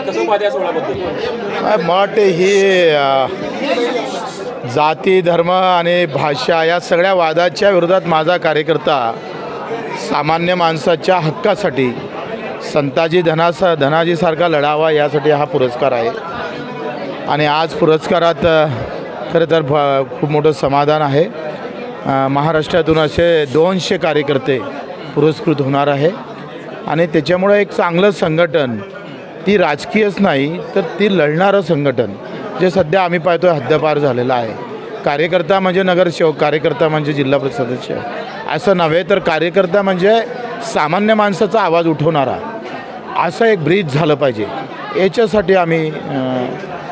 कसं पाहते या सोहळ्याबद्दल? मला वाटते ही जाती धर्म आणि भाषा या सगळ्या वादाच्या विरोधात माझा कार्यकर्ता सामान्य माणसाच्या हक्कासाठी संताजी धनाजीसारखा लढावा यासाठी हा पुरस्कार आहे. आणि आज पुरस्कारात खरं तर खूप मोठं समाधान आहे. महाराष्ट्रातून असे 200 कार्यकर्ते पुरस्कृत होणार आहे. आणि त्याच्यामुळे एक चांगलं संघटन, ती राजकीयच नाही तर ती लढणारं संघटन जे सध्या आम्ही पाहतो हद्दपार झालेलं आहे. कार्यकर्ता म्हणजे नगरसेवक, कार्यकर्ता म्हणजे जिल्हा परिषद सदस्य असं नव्हे, तर कार्यकर्ता म्हणजे सामान्य माणसाचा आवाज उठवणारा असं एक ब्रीज झालं पाहिजे. याच्यासाठी आम्ही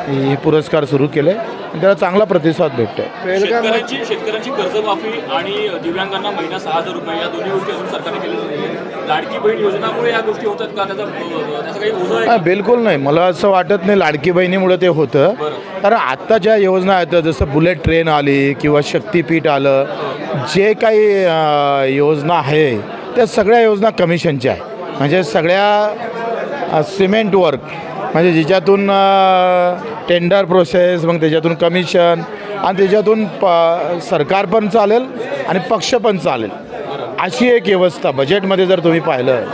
हे पुरस्कार सुरू केले. त्याला चांगला प्रतिसाद भेटतो. शेतकऱ्यांची कर्जमाफी आणि दिव्यांगांना महिना 6,000 रुपये या दोन्ही गोष्टी अजून सरकारने केलेल्या नाही. लाडकी बहीण योजनामुळे या गोष्टी होतात का? त्याचा काही ओझं आहे? बिलकुल नाही. मला असं वाटत नाही लाडकी बहिणीमुळे ते होतं. कारण आत्ता ज्या योजना आहेत, जसं बुलेट ट्रेन आली किंवा शक्तीपीठ आलं, जे काही योजना आहे त्या सगळ्या योजना कमिशनच्या आहे. म्हणजे सगळ्या सिमेंट वर्क, म्हणजे ज्याच्यातून टेंडर प्रोसेस, मग त्याच्यातून कमिशन आणि त्याच्यातून सरकार पण चालेल आणि पक्ष पण चालेल अशी एक व्यवस्था. बजेटमध्ये जर तुम्ही पाहिलं,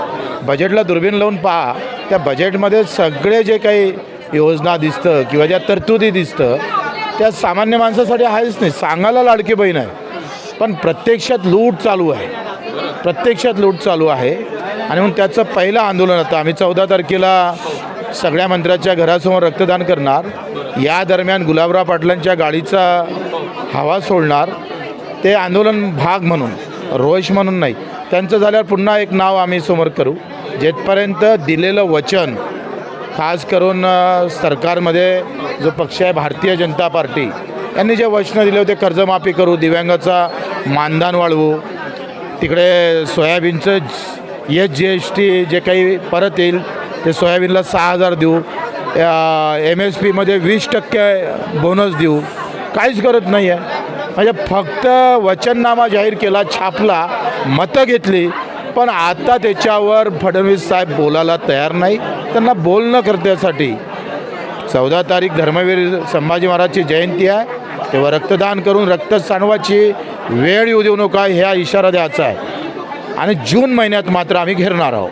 बजेटला दुर्बीण लावून पहा, त्या बजेटमध्ये सगळे जे काही योजना दिसतं किंवा ज्या तरतुदी दिसतं त्या सामान्य माणसासाठी आहेच नाही. सांगायला लाडकी बहीण आहे पण प्रत्यक्षात लूट चालू आहे, प्रत्यक्षात लूट चालू आहे. आणि मग त्याचं पहिलं आंदोलन आता आम्ही 14 तारखेला सगळ्या मंत्र्याच्या घरासमोर रक्तदान करणार. या दरम्यान गुलाबराव पाटलांच्या गाडीचा हवा सोडणार. ते आंदोलन भाग म्हणून, रोष म्हणून नाही. त्यांचं झाल्यावर पुन्हा एक नाव आम्ही समोर करू. जेथपर्यंत दिलेलं वचन, खास करून सरकारमध्ये जो पक्ष आहे भारतीय जनता पार्टी, यांनी जे वचनं दिले होते, कर्जमाफी करू, दिव्यांगाचा मानधन वाढवू, तिकडे सोयाबीनचं GST जे काही परत येईल ते सोयाबीनला 6,000 देऊ, MSPमध्ये 20% बोनस देऊ, काहीच करत नाही आहे. म्हणजे फक्त वचननामा जाहीर केला, छापला, मतं घेतली, पण आता त्याच्यावर फडणवीस साहेब बोलायला तयार नाही. त्यांना बोलणं करण्यासाठी 14 तारीख धर्मवीर संभाजी महाराजची जयंती आहे, तेव्हा रक्तदान करून रक्त सांडवाची वेळ येऊ देऊ नका ह्या इशारा द्यायचा आहे. आणि जून महिन्यात मात्र आम्ही घेरणार आहोत.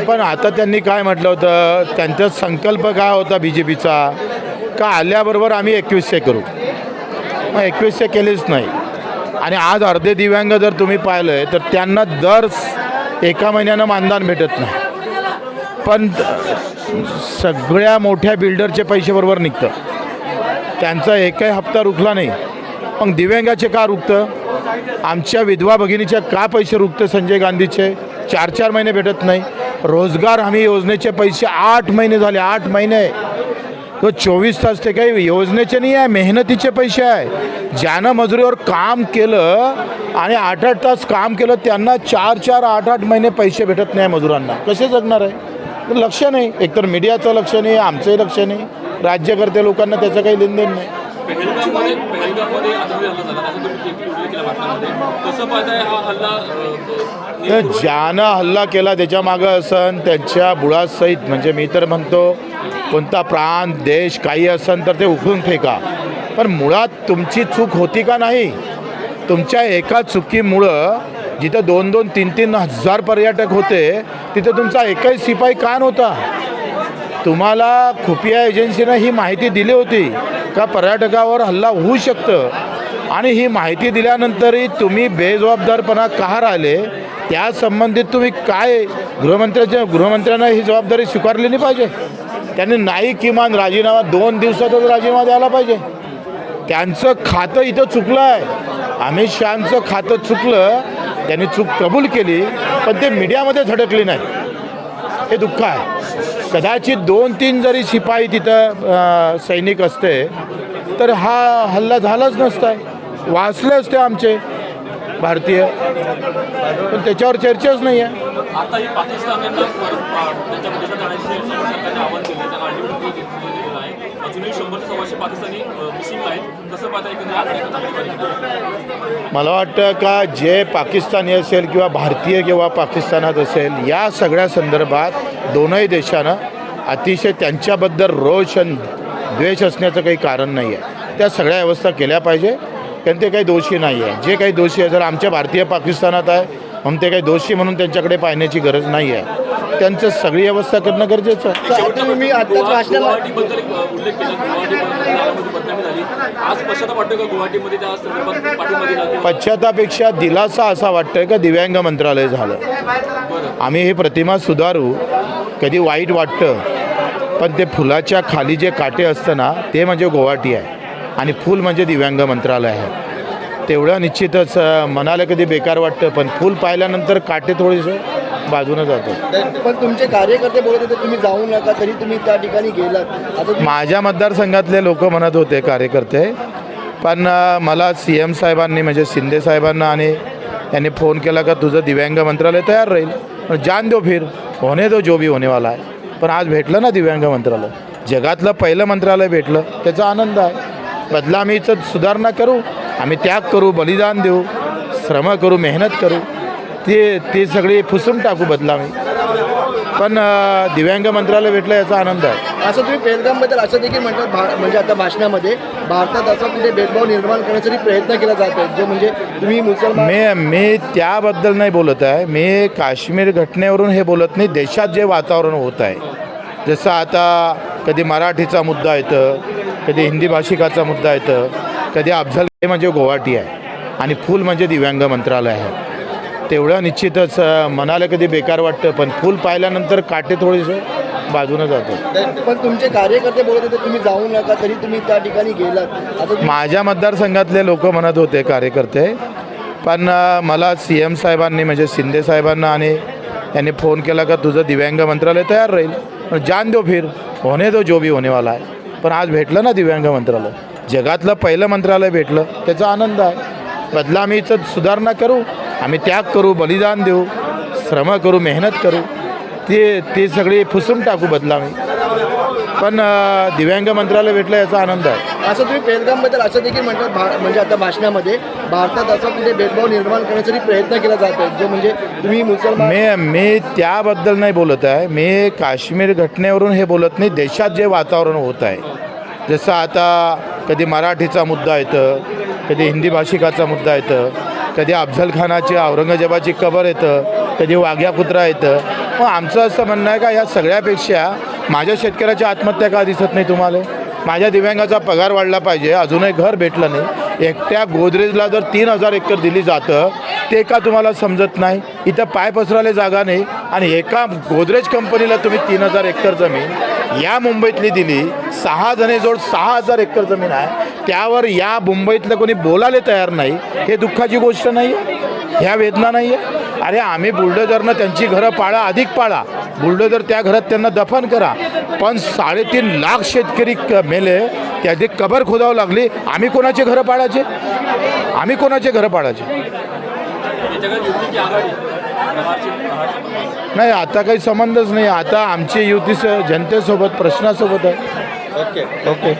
पण आता त्यांनी काय म्हटलं होतं, त्यांचा संकल्प काय होता BJPचा, का आल्याबरोबर आम्ही 2100 करू. मग 2100 केलेच नाही. आणि आज अर्धे दिव्यांग जर तुम्ही पाहिलं तर त्यांना दर एका महिन्यानं मानधन भेटत नाही. पण सगळ्या मोठ्या बिल्डरचे पैसे बरोबर निघतं, त्यांचा एकही हप्ता रुकला नाही. मग दिव्यांगाचे का रुकतं? आमच्या विधवा भगिनीच्या का पैसे रुकतं? संजय गांधीचे 4-4 महिने भेटत नाही. रोजगार हमी योजनेचे पैसे 8 महिने झाले, 8 महिने. तो 24 तास ते काही योजनेचे नाही आहे, मेहनतीचे पैसे आहे. ज्यानं मजुरीवर काम केलं आणि 8-8 तास काम केलं त्यांना 4-4, 8-8 महिने पैसे भेटत नाही मजुरांना. कसे जगणार आहे? लक्ष नाही. एकतर मीडियाचं लक्ष नाही, आमचंही लक्ष नाही, राज्यकर्ते लोकांना त्याचं काही लेनदेन नाही. ज्यानं हल्ला केला त्याच्या मागं असन त्यांच्या बुडासहित, म्हणजे मी तर म्हणतो कोणता प्रांत, देश काही असन तर ते उखडून फेका. पण मुळात तुमची चूक होती का नाही? तुमच्या एका चुकीमुळं जिथं 2-2, 3-3 हजार पर्यटक होते तिथं तुमचा एकही शिपाई का नव्हता? तुम्हाला खुफिया एजन्सीनं ही माहिती दिली होती का पर्यटकावर हल्ला होऊ शकतं, आणि ही माहिती दिल्यानंतरही तुम्ही बेजबाबदारपणा का राहिले? त्या संबंधित तुम्ही काय गृहमंत्र्यांना ही जबाबदारी स्वीकारली नाही पाहिजे? त्यांनी नाही किमान राजीनामा 2 दिवसातच राजीनामा द्यायला पाहिजे. त्यांचं खातं इथं चुकलं आहे. अमित शहांचं खातं चुकलं, त्यांनी चूक कबूल केली पण ते मीडियामध्ये झडकली नाही. हे दुःख आहे. कदाचित 2-3 जरी शिपाई तिथं सैनिक असते तर हा हल्ला झालाच नसता, वाचले असते आमचे भारतीय, पण त्याच्यावर चर्चाच नाही आहे. जो दिलेला आहे, अजूनही 100 ते 125 पाकिस्तानी मिसिंग आहेत. कसं पाहता एकंदरीत आकडे? मला वाटतं का जे पाकिस्तानी असेल किंवा भारतीय किंवा पाकिस्तानात असेल, या सगळ्या संदर्भात दोनही देशानं अतिशय त्यांच्याबद्दल रोष आणि द्वेष असण्याचं काही कारण नाही आहे. त्या सगळ्या व्यवस्था केल्या पाहिजे, कारण ते काही दोषी नाही आहे. जे काही दोषी आहे, जर आमच्या भारतीय पाकिस्तानात आहे म्हणून ते काही दोषी म्हणून त्यांच्याकडे पाहण्याची गरज नाही आहे. त्यांचं सगळी व्यवस्था करणं गरजेचं आहे. मी आताच भाषणाला गुवाहाटीबद्दल एक उल्लेख केला. गुवाहाटीमध्ये बदनामी झाली. आज पश्चाताप वाटतं का गुवाहाटीमध्ये त्या संदर्भात पाठिंबा दिला? पश्चातापेक्षा दिलासा असा वाटतोय का दिव्यांग मंत्रालय झालं. आम्ही ही प्रतिमा सुधारू. कधी वाईट वाटतं, पण ते फुलाच्या खाली जे काटे असतं ना, ते म्हणजे गुवाहाटी आहे आणि फूल म्हणजे दिव्यांग मंत्रालय आहे. तेवढं निश्चितच मनाला कधी बेकार वाटतं, पण फूल पाहिल्यानंतर काटे थोडेसे बाजूनं जातात. पण तुमचे कार्यकर्ते बोलत होते तुम्ही जाऊ नका, तरी तुम्ही त्या ठिकाणी गेलात. आता माझ्या मतदारसंघातले लोक म्हणत होते कार्यकर्ते, पण मला CM साहेबांनी म्हणजे शिंदे साहेबांना आणि यांनी फोन केला का तुझं दिव्यांग मंत्रालय तयार राहील, पण जान दो फिर होणे दो जो भी होने वाला आहे. पण आज भेटलं ना दिव्यांग मंत्रालय, जगातलं पहिलं मंत्रालय भेटलं, त्याचा आनंद आहे. बदलामीचं सुधारणा करू, आम्ही त्याग करू, बलिदान देऊ, श्रम करू, मेहनत करू, ते सगळी पुसून टाकू बदलामी. पण दिव्यांग मंत्रालय भेटलं याचा आनंद आहे. असं तुम्ही पेहलगामबद्दल असं देखील म्हणतात, म्हणजे आता भाषणामध्ये भारतात असा कुठे भेदभाव निर्माण करण्यासाठी प्रयत्न केला जात आहे, जो म्हणजे तुम्ही मुसलमान. मी त्याबद्दल नाही बोलत आहे. मी काश्मीर घटनेवरून हे बोलत नाही. देशात जे वातावरण होत आहे, जसं आता कधी मराठीचा मुद्दा येतं, कधी हिंदी भाषिकाचा मुद्दा येतं, कधी अफजल म्हणजे गुवाहाटी आहे आणि फूल म्हणजे दिव्यांग मंत्रालय आहे. तेवढं निश्चितच मनाला कधी बेकार वाटतं, पण फूल पाहिल्यानंतर काटे थोडेसे बाजूनं जातात. पण तुमचे कार्यकर्ते बोलत होते तुम्ही जाऊ नका, तरी तुम्ही त्या ठिकाणी गेलात. आता माझ्या मतदारसंघातले लोक म्हणत होते कार्यकर्ते, पण मला CM साहेबांनी म्हणजे शिंदे साहेबांना आणि यांनी फोन केला का तुझं दिव्यांग मंत्रालय तयार राहील, पण जान दो फिर होणे दो जो भी होने वाला आहे. पण आज भेटलं ना दिव्यांग मंत्रालय, जगातलं पहिलं मंत्रालय भेटलं, त्याचा आनंद आहे. बदलामीचं सुधारणा करू, आम्ही त्याग करू, बलिदान देऊ, श्रम करू, मेहनत करू, ते सगळी पुसून टाकू बदलामी. पण दिव्यांग मंत्रालय भेटलं याचा आनंद आहे. असं तुम्ही पेहलगामबद्दल असं देखील म्हणतात, म्हणजे आता भाषणामध्ये भारतात असा कुठे भेदभाव निर्माण करण्यासाठी प्रयत्न केला जात आहे, जो म्हणजे तुम्ही मुसलमान. मी त्याबद्दल नाही बोलत आहे. मी काश्मीर घटनेवरून हे बोलत नाही. देशात जे वातावरण होत आहे, जसं आता कधी मराठीचा मुद्दा येतं, कधी हिंदी भाषिकाचा मुद्दा येतं, कधी अफजल खानाची औरंगजेबाची कबर येतं, कधी वाघ्या कुत्रा येतं. मग आमचं असं म्हणणं आहे का या सगळ्यापेक्षा माझ्या शेतकऱ्याची आत्महत्या का दिसत नाही तुम्हाला? माझ्या दिव्यांगाचा पगार वाढला पाहिजे, अजूनही घर भेटलं नाही. एकट्या गोदरेजला जर 3000 एकर दिली जातं, ते का तुम्हाला समजत नाही? इथं पाय पसरायला जागा नाही आणि एका गोदरेज कंपनीला तुम्ही 3000 एकर जमीन या मुंबईतली दिली. 6 जणेजवळ 6000 एकर जमीन आहे, त्यावर या मुंबईतलं कोणी बोलायला तयार नाही. हे दुःखाची गोष्ट नाही आहे, ह्या वेदना नाही आहे. अरे आम्ही बुलडोजरनं त्यांची घरं पाळा, अधिक पाळा, बुलडोजर त्या घरात त्यांना दफन करा. पण 3.5 लाख शेतकरी मेले, त्याची कबर खोदावं लागली. आम्ही कोणाचे घरं पाळायचे? आम्ही कोणाचे घरं पाळायचे? नाही, आता काही संबंधच नाही. आता आमची युती जनतेसोबत, प्रश्नासोबत आहे. ओके.